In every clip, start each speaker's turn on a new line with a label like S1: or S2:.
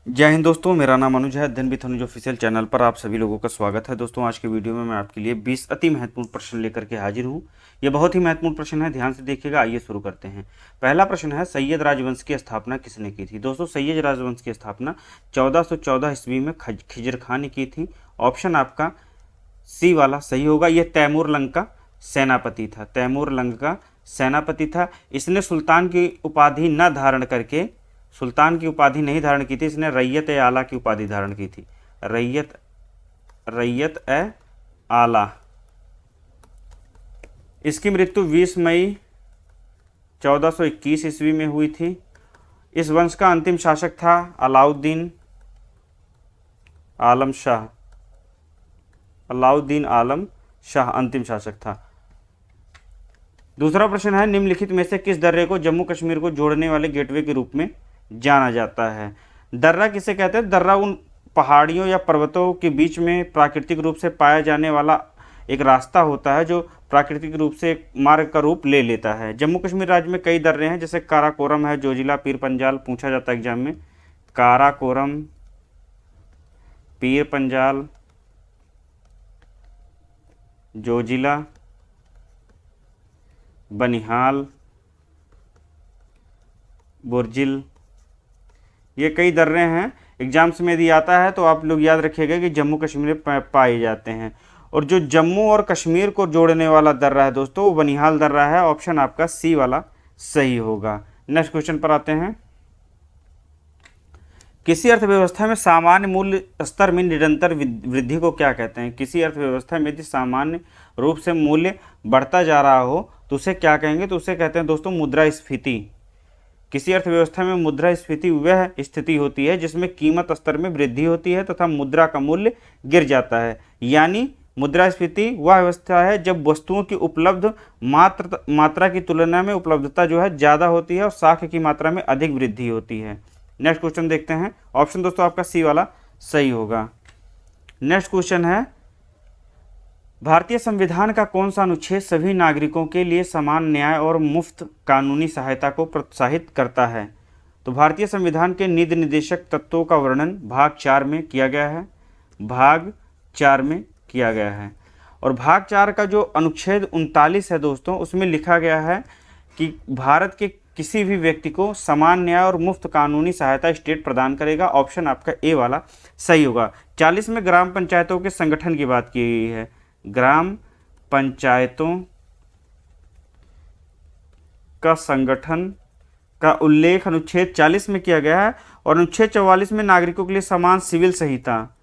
S1: जय हिंद दोस्तों, मेरा नाम अनुज है। अध्ययन विथ अनुज ऑफिशियल चैनल पर आप सभी लोगों का स्वागत है। दोस्तों, आज के वीडियो में मैं आपके लिए 20 अति महत्वपूर्ण प्रश्न लेकर के हाजिर हूं। ये बहुत ही महत्वपूर्ण प्रश्न है, ध्यान से देखिएगा। आइए शुरू करते हैं। पहला प्रश्न है, सैयद राजवंश की स्थापना किसने की थी? दोस्तों, सैयद राजवंश की स्थापना 1414 ईस्वी में खिजर खान ने की थी। ऑप्शन आपका सी वाला सही होगा। यह तैमूर लंग का सेनापति था। तैमूर लंग का सेनापति था। इसने सुल्तान की उपाधि न धारण करके, सुल्तान की उपाधि नहीं धारण की थी, इसने रैयत ए आला की उपाधि धारण की थी। रैयत ए आला। इसकी मृत्यु 20 मई 1421 ईस्वी में हुई थी। इस वंश का अंतिम शासक था अलाउद्दीन आलम शाह। अलाउद्दीन आलम शाह अंतिम शासक था। दूसरा प्रश्न है, निम्नलिखित में से किस दर्रे को जम्मू कश्मीर को जोड़ने वाले गेटवे के रूप में जाना जाता है? दर्रा किसे कहते हैं? दर्रा उन पहाड़ियों या पर्वतों के बीच में प्राकृतिक रूप से पाया जाने वाला एक रास्ता होता है जो प्राकृतिक रूप से एक मार्ग का रूप ले लेता है। जम्मू कश्मीर राज्य में कई दर्रे हैं, जैसे काराकोरम है, जोजिला, पीर पंजाल। पूछा जाता है एग्जाम में, काराकोरम, पीर पंजाल, जोजिला, बनिहाल, बुर्जिल। ये कई दर्रे हैं। एग्जाम्स में यदि आता है तो आप लोग याद रखिएगा कि जम्मू कश्मीर में पाए जाते हैं। और जो जम्मू और कश्मीर को जोड़ने वाला दर्रा है दोस्तों, वो बनिहाल दर्रा है। ऑप्शन आपका सी वाला सही होगा। नेक्स्ट क्वेश्चन पर आते हैं। किसी अर्थव्यवस्था में सामान्य मूल्य स्तर में निरंतर वृद्धि को क्या कहते हैं? किसी अर्थव्यवस्था में यदि सामान्य रूप से मूल्य बढ़ता जा रहा हो तो उसे क्या कहेंगे? तो उसे कहते हैं दोस्तों मुद्रास्फीति। किसी अर्थव्यवस्था में मुद्रास्फीति वह स्थिति होती है जिसमें कीमत स्तर में वृद्धि होती है तथा मुद्रा का मूल्य गिर जाता है। यानी मुद्रास्फीति वह अवस्था है जब वस्तुओं की उपलब्ध मात्रा की तुलना में उपलब्धता जो है ज़्यादा होती है और साख की मात्रा में अधिक वृद्धि होती है। नेक्स्ट क्वेश्चन देखते हैं। ऑप्शन दोस्तों आपका सी वाला सही होगा। नेक्स्ट क्वेश्चन है, भारतीय संविधान का कौन सा अनुच्छेद सभी नागरिकों के लिए समान न्याय और मुफ्त कानूनी सहायता को प्रोत्साहित करता है? तो भारतीय संविधान के नीति निर्देशक तत्वों का वर्णन भाग 4 में किया गया है। भाग 4 में किया गया है। और भाग 4 का जो अनुच्छेद 39 है दोस्तों, उसमें लिखा गया है कि भारत के किसी भी व्यक्ति को समान न्याय और मुफ्त कानूनी सहायता स्टेट प्रदान करेगा। ऑप्शन आपका ए वाला सही होगा। 40 में ग्राम पंचायतों के संगठन की बात की गई है। ग्राम पंचायतों का संगठन का उल्लेख अनुच्छेद 40 में किया गया है। और अनुच्छेद 44 में नागरिकों के लिए समान सिविल संहिता,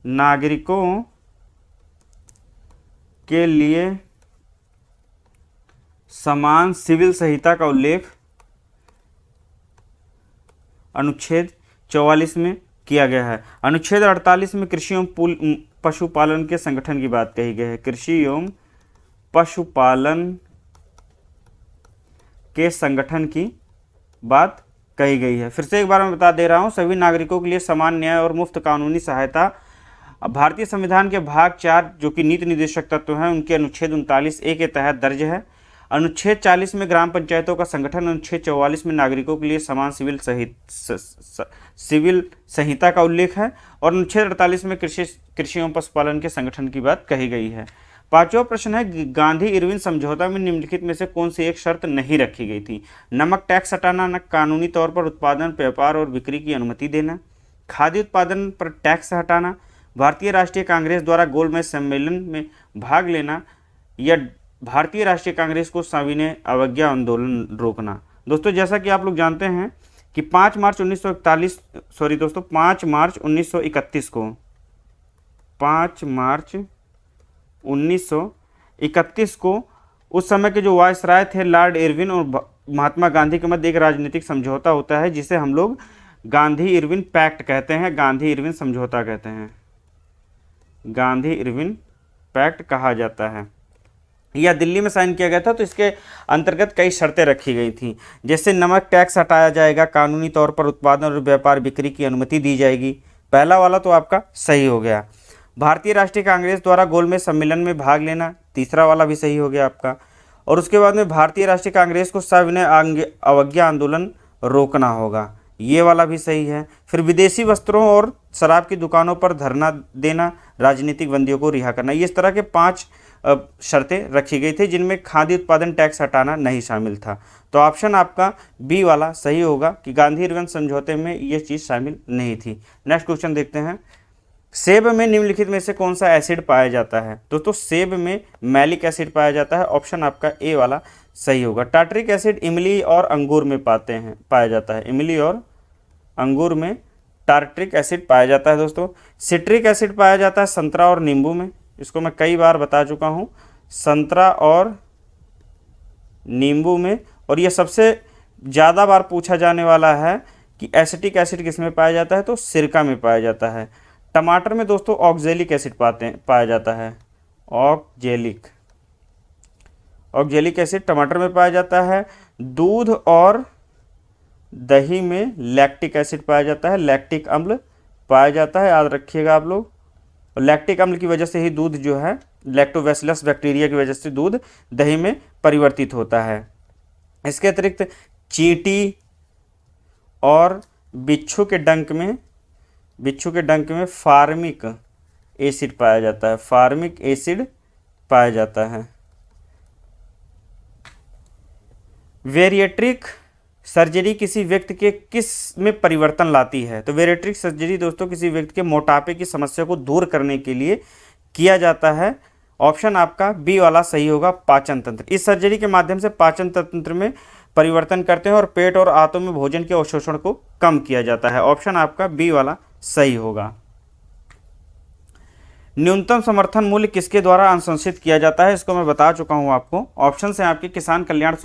S1: नागरिकों के लिए समान सिविल संहिता का उल्लेख अनुच्छेद 44 में किया गया है। अनुच्छेद 48 में कृषि एवं पशुपालन के संगठन की बात कही गई है। कृषि एवं पशुपालन के संगठन की बात कही गई है। फिर से एक बार मैं बता दे रहा हूं, सभी नागरिकों के लिए समान न्याय और मुफ्त कानूनी सहायता भारतीय संविधान के भाग 4 जो कि नीति निर्देशक तत्व हैं उनके अनुच्छेद 39A के तहत दर्ज है। अनुच्छेद 40 में ग्राम पंचायतों का संगठन, अनुच्छेद 44 में नागरिकों के लिए समान सिविल संहिता का उल्लेख है और अनुच्छेद 48 में कृषि एवं पशुपालन के संगठन की बात कही गई है। पांचवा प्रश्न है, गांधी इरविन समझौता में निम्नलिखित में से कौन सी एक शर्त नहीं रखी गई थी? नमक टैक्स हटाना, न कानूनी तौर पर उत्पादन, व्यापार और बिक्री की अनुमति देना, खाद्य उत्पादन पर टैक्स हटाना, भारतीय राष्ट्रीय कांग्रेस द्वारा गोलमेज सम्मेलन में भाग लेना, या भारतीय राष्ट्रीय कांग्रेस को सविनय अवज्ञा आंदोलन रोकना। दोस्तों, जैसा कि आप लोग जानते हैं कि 5 मार्च 1931 को 5 मार्च 1931 को उस समय के जो वायसराय थे लॉर्ड इरविन और महात्मा गांधी के मध्य एक राजनीतिक समझौता होता है जिसे हम लोग गांधी इरविन पैक्ट कहते हैं, गांधी इरविन समझौता कहते हैं, गांधी इरविन पैक्ट कहा जाता है। यह दिल्ली में साइन किया गया था। तो इसके अंतर्गत कई शर्तें रखी गई थी, जैसे नमक टैक्स हटाया जाएगा, कानूनी तौर पर उत्पादन और व्यापार बिक्री की अनुमति दी जाएगी। पहला वाला तो आपका सही हो गया। भारतीय राष्ट्रीय कांग्रेस द्वारा गोलमेज सम्मेलन में भाग लेना, तीसरा वाला भी सही हो गया आपका। और उसके बाद में भारतीय राष्ट्रीय कांग्रेस को सविनय अवज्ञा आंदोलन रोकना होगा। ये वाला भी सही है। फिर विदेशी वस्त्रों और शराब की दुकानों पर धरना देना, राजनीतिक बंदियों को रिहा करना, ये इस तरह के 5 शर्तें रखी गई थी जिनमें खाद्य उत्पादन टैक्स हटाना नहीं शामिल था। तो ऑप्शन आपका बी वाला सही होगा कि गांधी इरविन समझौते में ये चीज़ शामिल नहीं थी। नेक्स्ट क्वेश्चन देखते हैं, सेब में निम्नलिखित में से कौन सा एसिड पाया जाता है? दोस्तों सेब में मैलिक एसिड पाया जाता है, ऑप्शन आपका ए वाला सही होगा। टार्ट्रिक एसिड इमली और अंगूर में पाया जाता है, इमली और अंगूर में टार्ट्रिक एसिड पाया जाता है दोस्तों। सिट्रिक एसिड पाया जाता है संतरा और नींबू में, इसको मैं कई बार बता चुका हूँ, संतरा और नींबू में। और ये सबसे ज़्यादा बार पूछा जाने वाला है कि एसिटिक एसिड किस में पाया जाता है, तो सिरका में पाया जाता है। टमाटर में दोस्तों ऑक्जेलिक एसिड पाया जाता है, ऑक्जेलिक एसिड टमाटर में पाया जाता है। दूध और दही में लैक्टिक एसिड पाया जाता है, लैक्टिक अम्ल पाया जाता है, याद रखिएगा आप लोग। और लैक्टिक अम्ल की वजह से ही दूध जो है, लैक्टोबैसिलस बैक्टीरिया की वजह से दूध दही में परिवर्तित होता है। इसके अतिरिक्त चींटी और बिच्छू के डंक में फार्मिक एसिड पाया जाता है, फार्मिक एसिड पाया जाता है। वेरिएट्रिक सर्जरी किसी व्यक्ति के किस में परिवर्तन लाती है? तो वेरिएट्रिक सर्जरी दोस्तों किसी व्यक्ति के मोटापे की समस्या को दूर करने के लिए किया जाता है, ऑप्शन आपका बी वाला सही होगा, पाचन तंत्र। इस सर्जरी के माध्यम से पाचन तंत्र में परिवर्तन करते हैं और पेट और आंतों में भोजन के अवशोषण को कम किया जाता है, ऑप्शन आपका बी वाला सही होगा। न्यूनतम समर्थन मूल्य किसके द्वारा अनुशंसित किया जाता है? इसको मैं बता चुका हूं आपको। ऑप्शन है आपकी किसान कल्याण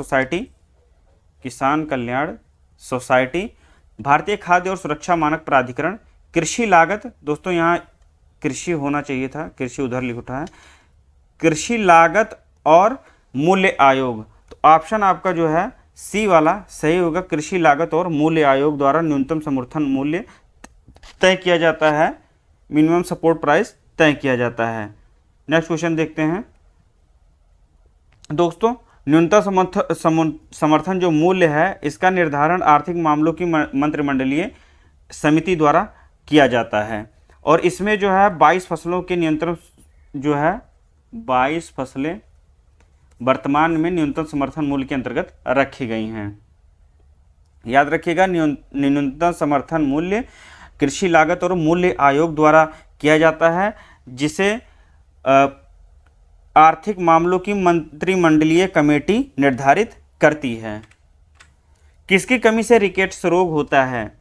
S1: सोसाइटी, भारतीय खाद्य और सुरक्षा मानक प्राधिकरण, कृषि लागत, दोस्तों यहाँ कृषि होना चाहिए था, कृषि उधर लिख उठा है, कृषि लागत और मूल्य आयोग। तो ऑप्शन आपका जो है सी वाला सही होगा, कृषि लागत और मूल्य आयोग द्वारा न्यूनतम समर्थन मूल्य तय किया जाता है, मिनिमम सपोर्ट प्राइस तय किया जाता है। नेक्स्ट क्वेश्चन देखते हैं दोस्तों, न्यूनतम समर्थन जो मूल्य है इसका निर्धारण आर्थिक मामलों की मंत्रिमंडलीय समिति द्वारा किया जाता है और इसमें जो है 22 फसलों के नियंत्रण जो है 22 फसलें वर्तमान में न्यूनतम समर्थन मूल्य के अंतर्गत रखी गई हैं। याद रखिएगा, न्यूनतम समर्थन मूल्य कृषि लागत और मूल्य आयोग द्वारा किया जाता है, जिसे आर्थिक मामलों की मंत्रिमंडलीय कमेटी निर्धारित करती है। किसकी कमी से रिकेट्स रोग होता है?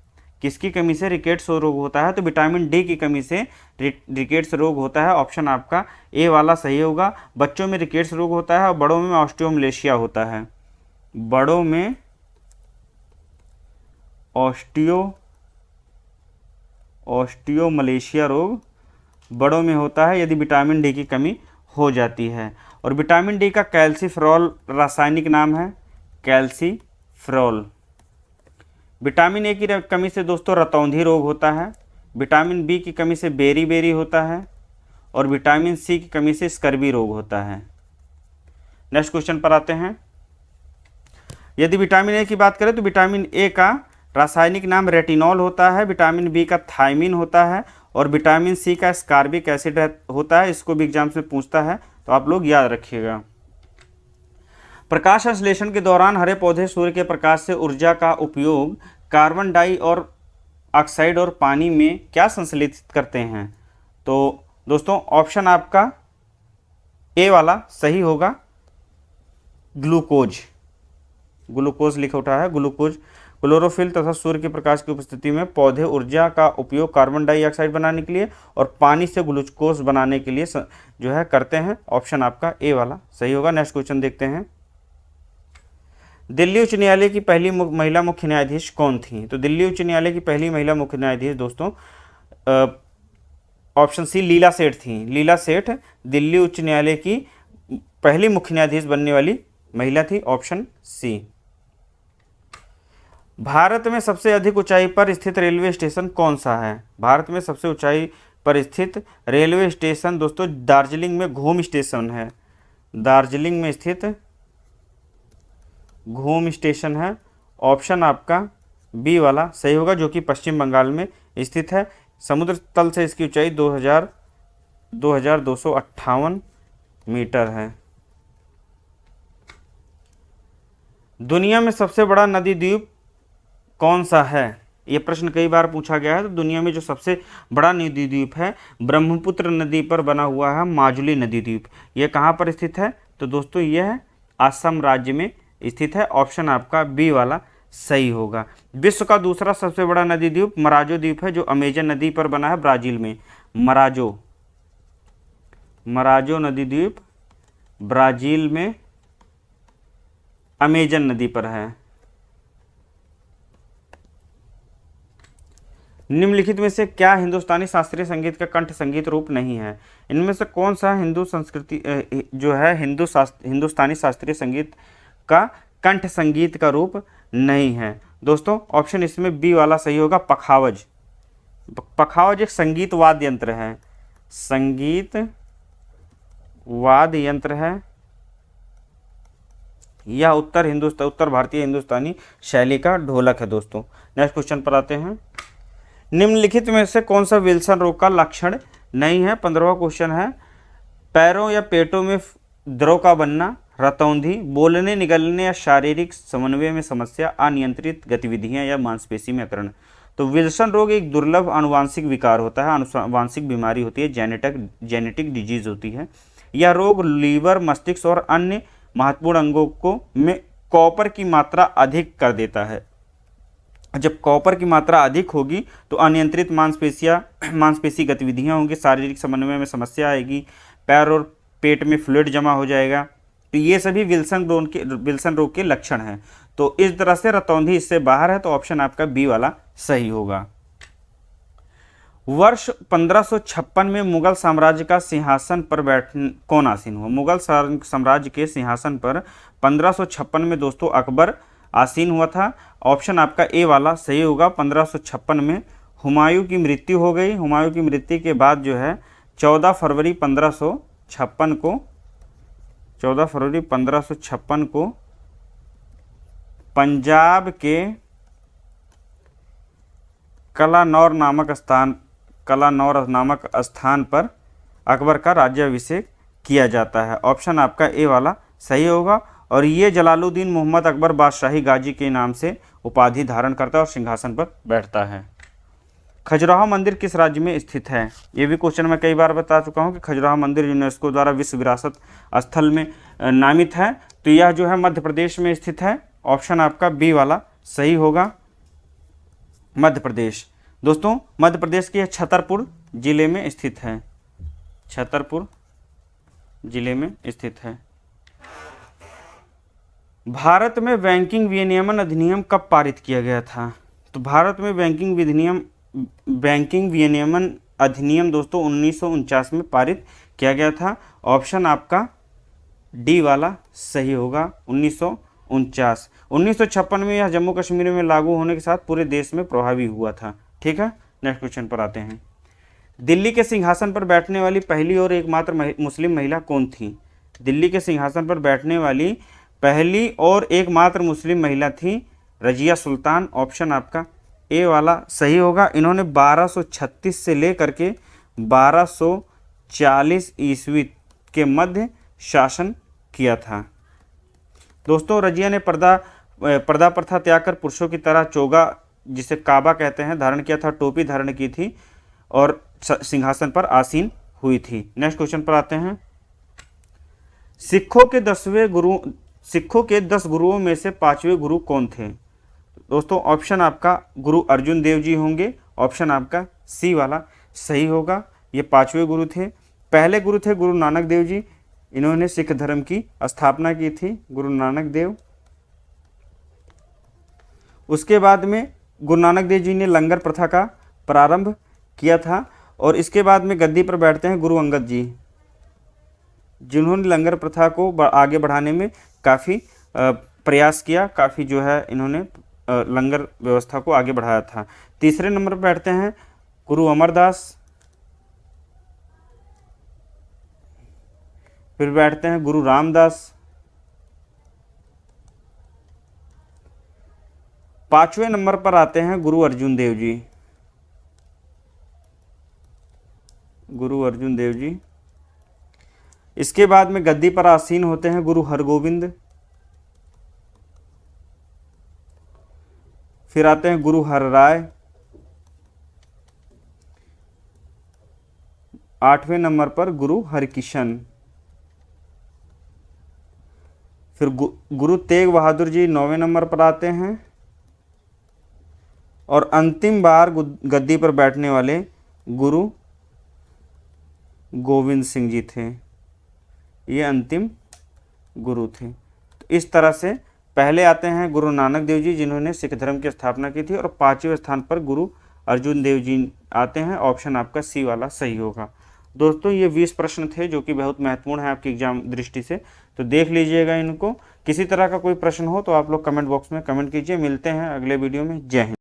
S1: किसकी कमी से रिकेट्स रोग होता है? तो विटामिन डी की कमी से रिकेट्स रोग होता है, ऑप्शन आपका ए वाला सही होगा। बच्चों में रिकेट्स रोग होता है और बड़ों में ऑस्टियोमलेशिया होता है, बड़ों में ऑस्टियोमलेशिया रोग बड़ों में होता है यदि विटामिन डी की कमी हो जाती है। और विटामिन डी का कैल्सीफ्रॉल रासायनिक नाम है, कैल्सीफ्रॉल। विटामिन ए की कमी से दोस्तों रतौंधी रोग होता है, विटामिन बी की कमी से बेरी होता है और विटामिन सी की कमी से स्कर्वी रोग होता है। नेक्स्ट क्वेश्चन पर आते हैं। यदि विटामिन ए की बात करें तो विटामिन ए का रासायनिक नाम रेटिनॉल होता है, विटामिन बी का थायमिन होता है और विटामिन सी का स्कारबिक एसिड होता है। इसको भी एग्जाम्स में पूछता है, तो आप लोग याद रखिएगा। प्रकाश संश्लेषण के दौरान हरे पौधे सूर्य के प्रकाश से ऊर्जा का उपयोग कार्बन डाइऑक्साइड और पानी में क्या संश्लेषित करते हैं? तो दोस्तों ऑप्शन आपका ए वाला सही होगा, ग्लूकोज लिखा उठा है, ग्लूकोज। क्लोरोफिल तथा सूर्य के प्रकाश की उपस्थिति में पौधे ऊर्जा का उपयोग कार्बन डाइऑक्साइड बनाने के लिए और पानी से ग्लूकोज बनाने के लिए जो है करते हैं, ऑप्शन आपका ए वाला सही होगा। नेक्स्ट क्वेश्चन देखते हैं। दिल्ली उच्च न्यायालय की पहली महिला मुख्य न्यायाधीश कौन थी? तो दिल्ली उच्च न्यायालय की पहली महिला मुख्य न्यायाधीश दोस्तों ऑप्शन सी लीला सेठ थी। लीला सेठ दिल्ली उच्च न्यायालय की पहली मुख्य न्यायाधीश बनने वाली महिला थी, ऑप्शन सी। भारत में सबसे अधिक ऊंचाई पर स्थित रेलवे स्टेशन कौन सा है? भारत में सबसे ऊंचाई पर स्थित रेलवे स्टेशन दोस्तों दार्जिलिंग में घूम स्टेशन है, दार्जिलिंग में स्थित घूम स्टेशन है, ऑप्शन आपका बी वाला सही होगा, जो कि पश्चिम बंगाल में स्थित है। समुद्र तल से इसकी ऊंचाई 2258 मीटर है। दुनिया में सबसे बड़ा नदी द्वीप कौन सा है? ये प्रश्न कई बार पूछा गया है। तो दुनिया में जो सबसे बड़ा नदी द्वीप है, ब्रह्मपुत्र नदी पर बना हुआ है माजुली नदी द्वीप। यह कहाँ पर स्थित है? तो दोस्तों यह असम राज्य में स्थित है। ऑप्शन आपका बी वाला सही होगा। विश्व का दूसरा सबसे बड़ा नदी द्वीप मराजो द्वीप है, जो अमेजन नदी पर बना है ब्राजील में। मराजो नदी द्वीप ब्राजील में अमेजन नदी पर है। निम्नलिखित में से क्या हिंदुस्तानी शास्त्रीय संगीत का कंठ संगीत रूप नहीं है? इनमें से कौन सा हिंदू संस्कृति जो है हिंदुस्तानी शास्त्रीय संगीत का कंठ संगीत का रूप नहीं है? दोस्तों ऑप्शन इसमें बी वाला सही होगा, पखावज। पखावज एक संगीत वाद्य यंत्र है, संगीत वाद्य यंत्र है। यह उत्तर भारतीय हिंदुस्तानी शैली का ढोलक है। दोस्तों नेक्स्ट क्वेश्चन पर आते हैं। निम्नलिखित में से कौन सा विल्सन रोग का लक्षण नहीं है? 15वां क्वेश्चन है। पैरों या पेटों में द्रव का बनना, रतौंधी, बोलने निगलने या शारीरिक समन्वय में समस्या, अनियंत्रित गतिविधियां या मांसपेशी में अकड़न। तो विल्सन रोग एक दुर्लभ आनुवांशिक विकार होता है, आनुवांशिक बीमारी होती है, जेनेटिक डिजीज होती है। यह रोग लीवर, मस्तिष्क और अन्य महत्वपूर्ण अंगों को में कॉपर की मात्रा अधिक कर देता है। जब कॉपर की मात्रा अधिक होगी तो अनियंत्रित मांसपेशी गतिविधियां होंगी, शारीरिक समन्वय में समस्या आएगी, पैर और पेट में फ्लूइड जमा हो जाएगा। तो ये सभी विल्सन रोग के लक्षण हैं। तो इस तरह से रतौंधी इससे बाहर है। तो ऑप्शन आपका बी वाला सही होगा। वर्ष 1556 में मुगल साम्राज्य का सिंहासन पर कौन आसीन हुआ? मुगल साम्राज्य के सिंहासन पर 1556 में दोस्तों अकबर आसीन हुआ था। ऑप्शन आपका ए वाला सही होगा। 1556 में हुमायूं की मृत्यु हो गई। हुमायूं की मृत्यु के बाद जो है 14 फरवरी 1556 को पंजाब के कलानौर नामक स्थान पर अकबर का राज्याभिषेक किया जाता है। ऑप्शन आपका ए वाला सही होगा। और ये जलालुद्दीन मोहम्मद अकबर बादशाही गाजी के नाम से उपाधि धारण करता है और सिंहासन पर बैठता है। खजुराहो मंदिर किस राज्य में स्थित है? ये भी क्वेश्चन मैं कई बार बता चुका हूँ कि खजुराहो मंदिर यूनेस्को द्वारा विश्व विरासत स्थल में नामित है। तो यह जो है मध्य प्रदेश में स्थित है। ऑप्शन आपका बी वाला सही होगा, मध्य प्रदेश। दोस्तों मध्य प्रदेश के छतरपुर जिले में स्थित है। छतरपुर जिले में स्थित है। भारत में बैंकिंग विनियमन अधिनियम कब पारित किया गया था? तो भारत में बैंकिंग विनियमन अधिनियम दोस्तों 1949 में पारित किया गया था। ऑप्शन आपका डी वाला सही होगा, 1949। 1956 में यह जम्मू कश्मीर में लागू होने के साथ पूरे देश में प्रभावी हुआ था। ठीक है, नेक्स्ट क्वेश्चन पर आते हैं। दिल्ली के सिंहासन पर बैठने वाली पहली और एकमात्र मुस्लिम महिला कौन थी? दिल्ली के सिंहासन पर बैठने वाली पहली और एकमात्र मुस्लिम महिला थी रजिया सुल्तान। ऑप्शन आपका ए वाला सही होगा। इन्होंने 1236 से लेकर के 1240 ईस्वी के मध्य शासन किया था। दोस्तों रजिया ने पर्दा प्रथा त्याग कर पुरुषों की तरह चोगा, जिसे काबा कहते हैं, धारण किया था, टोपी धारण की थी और सिंहासन पर आसीन हुई थी। नेक्स्ट क्वेश्चन पर आते हैं। सिखों के 10 गुरुओं में से 5वें गुरु कौन थे? दोस्तों ऑप्शन आपका गुरु अर्जुन देव जी होंगे। ऑप्शन आपका सी वाला सही होगा। ये 5वें गुरु थे। पहले गुरु थे गुरु नानक देव जी। इन्होंने सिख धर्म की स्थापना की थी, गुरु नानक देव। उसके बाद में गुरु नानक देव जी ने लंगर प्रथा का प्रारंभ किया था। और इसके बाद में गद्दी पर बैठते हैं गुरु अंगद जी, जिन्होंने लंगर प्रथा को आगे बढ़ाने में काफ़ी प्रयास किया, काफ़ी जो है इन्होंने लंगर व्यवस्था को आगे बढ़ाया था। तीसरे नंबर पर बैठते हैं गुरु अमरदास। फिर बैठते हैं गुरु रामदास। 5वें नंबर पर आते हैं गुरु अर्जुन देव जी। गुरु अर्जुन देव जी। इसके बाद में गद्दी पर आसीन होते हैं गुरु हरगोविंद। फिर आते हैं गुरु हरराय। 8वें नंबर पर गुरु हरकिशन। फिर गुरु तेग बहादुर जी 9वें नंबर पर आते हैं। और अंतिम बार गद्दी पर बैठने वाले गुरु गोविंद सिंह जी थे। ये अंतिम गुरु थे। तो इस तरह से पहले आते हैं गुरु नानक देव जी, जिन्होंने सिख धर्म की स्थापना की थी, और 5वें स्थान पर गुरु अर्जुन देव जी आते हैं। ऑप्शन आपका सी वाला सही होगा। दोस्तों ये 20 प्रश्न थे जो कि बहुत महत्वपूर्ण है आपकी एग्जाम दृष्टि से, तो देख लीजिएगा इनको। किसी तरह का कोई प्रश्न हो तो आप लोग कमेंट बॉक्स में कमेंट कीजिए। मिलते हैं अगले वीडियो में। जय हिंद।